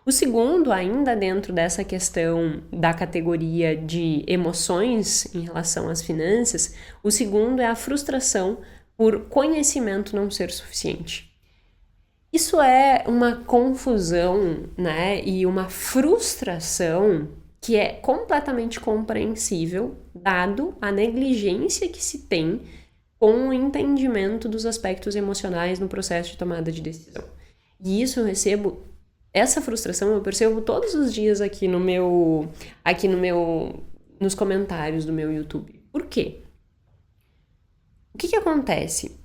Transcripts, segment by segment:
O segundo, ainda dentro dessa questão da categoria de emoções em relação às finanças, o segundo é a frustração por conhecimento não ser suficiente. Isso é uma confusão, né, e uma frustração que é completamente compreensível, dado a negligência que se tem com o entendimento dos aspectos emocionais no processo de tomada de decisão. E isso eu recebo, essa frustração eu percebo todos os dias nos comentários do meu YouTube. Por quê? O que acontece?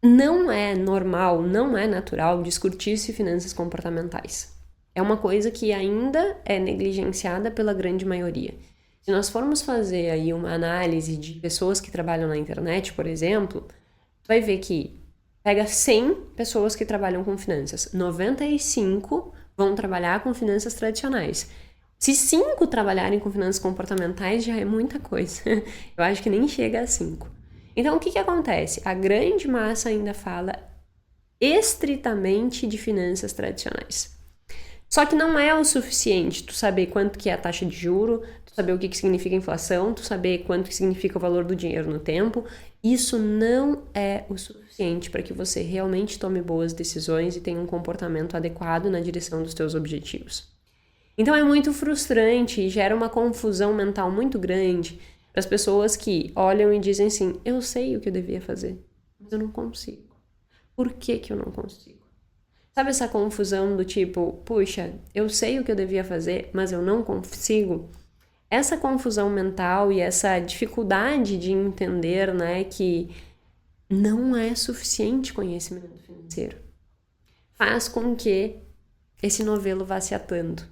Não é normal, não é natural discutir-se finanças comportamentais. É uma coisa que ainda é negligenciada pela grande maioria. Se nós formos fazer aí uma análise de pessoas que trabalham na internet, por exemplo, tu vai ver que pega 100 pessoas que trabalham com finanças, 95 vão trabalhar com finanças tradicionais. Se 5 trabalharem com finanças comportamentais, já é muita coisa. Eu acho que nem chega a 5. Então, o que acontece? A grande massa ainda fala estritamente de finanças tradicionais. Só que não é o suficiente tu saber quanto que é a taxa de juro, tu saber o que significa inflação, tu saber quanto que significa o valor do dinheiro no tempo. Isso não é o suficiente para que você realmente tome boas decisões e tenha um comportamento adequado na direção dos teus objetivos. Então é muito frustrante e gera uma confusão mental muito grande para as pessoas que olham e dizem assim, eu sei o que eu devia fazer, mas eu não consigo. Por que eu não consigo? Sabe essa confusão do tipo, puxa, eu sei o que eu devia fazer, mas eu não consigo? Essa confusão mental e essa dificuldade de entender, né, que não é suficiente conhecimento financeiro, faz com que esse novelo vá se atando.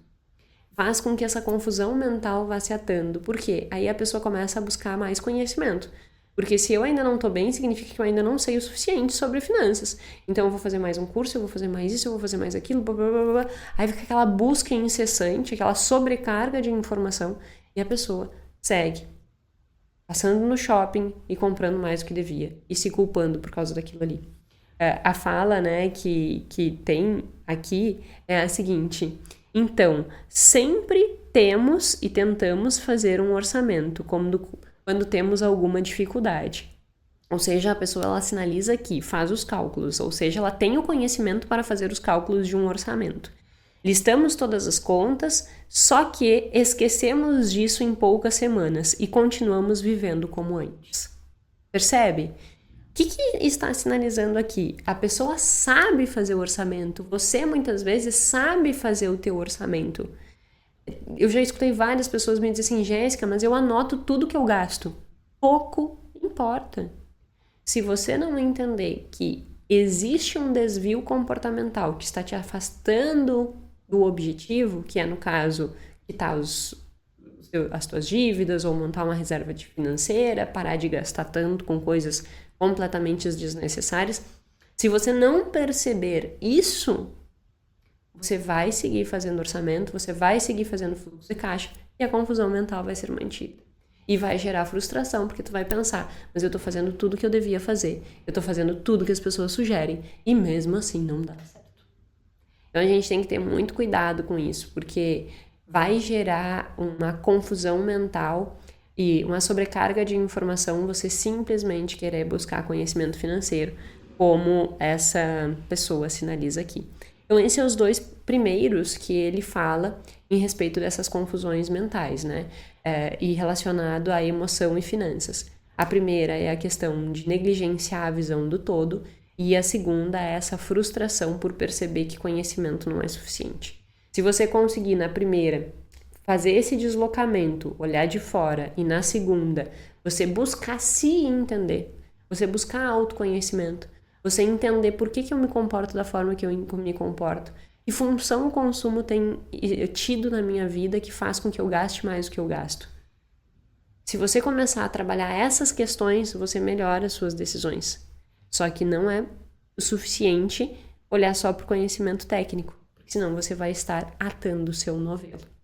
Faz com que essa confusão mental vá se atando. Por quê? Aí a pessoa começa a buscar mais conhecimento. Porque se eu ainda não estou bem, significa que eu ainda não sei o suficiente sobre finanças. Então eu vou fazer mais um curso, eu vou fazer mais isso, eu vou fazer mais aquilo, blá, blá, blá, blá. Aí fica aquela busca incessante, aquela sobrecarga de informação, e a pessoa segue passando no shopping e comprando mais do que devia, e se culpando por causa daquilo ali. A fala, né, que tem aqui é a seguinte: então, sempre temos e tentamos fazer um orçamento quando temos alguma dificuldade. Ou seja, a pessoa ela sinaliza aqui, faz os cálculos, ou seja, ela tem o conhecimento para fazer os cálculos de um orçamento. Listamos todas as contas, só que esquecemos disso em poucas semanas e continuamos vivendo como antes. Percebe? O que está sinalizando aqui? A pessoa sabe fazer o orçamento, você muitas vezes sabe fazer o teu orçamento. Eu já escutei várias pessoas me dizer assim, Jéssica, mas eu anoto tudo que eu gasto. Pouco importa. Se você não entender que existe um desvio comportamental que está te afastando do objetivo, que é no caso quitar as tuas dívidas ou montar uma reserva financeira, parar de gastar tanto com coisas completamente desnecessárias. Se você não perceber isso, você vai seguir fazendo orçamento, você vai seguir fazendo fluxo de caixa e a confusão mental vai ser mantida. E vai gerar frustração, porque tu vai pensar, mas eu tô fazendo tudo que eu devia fazer, eu tô fazendo tudo que as pessoas sugerem e mesmo assim não dá certo. Então a gente tem que ter muito cuidado com isso, porque vai gerar uma confusão mental e uma sobrecarga de informação você simplesmente querer buscar conhecimento financeiro, como essa pessoa sinaliza aqui. Então, esses são os dois primeiros que ele fala em respeito dessas confusões mentais, né? E relacionado à emoção e finanças. A primeira é a questão de negligenciar a visão do todo, e a segunda é essa frustração por perceber que conhecimento não é suficiente. Se você conseguir, na primeira, fazer esse deslocamento, olhar de fora, e na segunda, você buscar se entender, você buscar autoconhecimento, você entender por que eu me comporto da forma que eu me comporto, que função o consumo tem tido na minha vida que faz com que eu gaste mais do que eu gasto. Se você começar a trabalhar essas questões, você melhora as suas decisões. Só que não é o suficiente olhar só para o conhecimento técnico, porque senão você vai estar atando o seu novelo.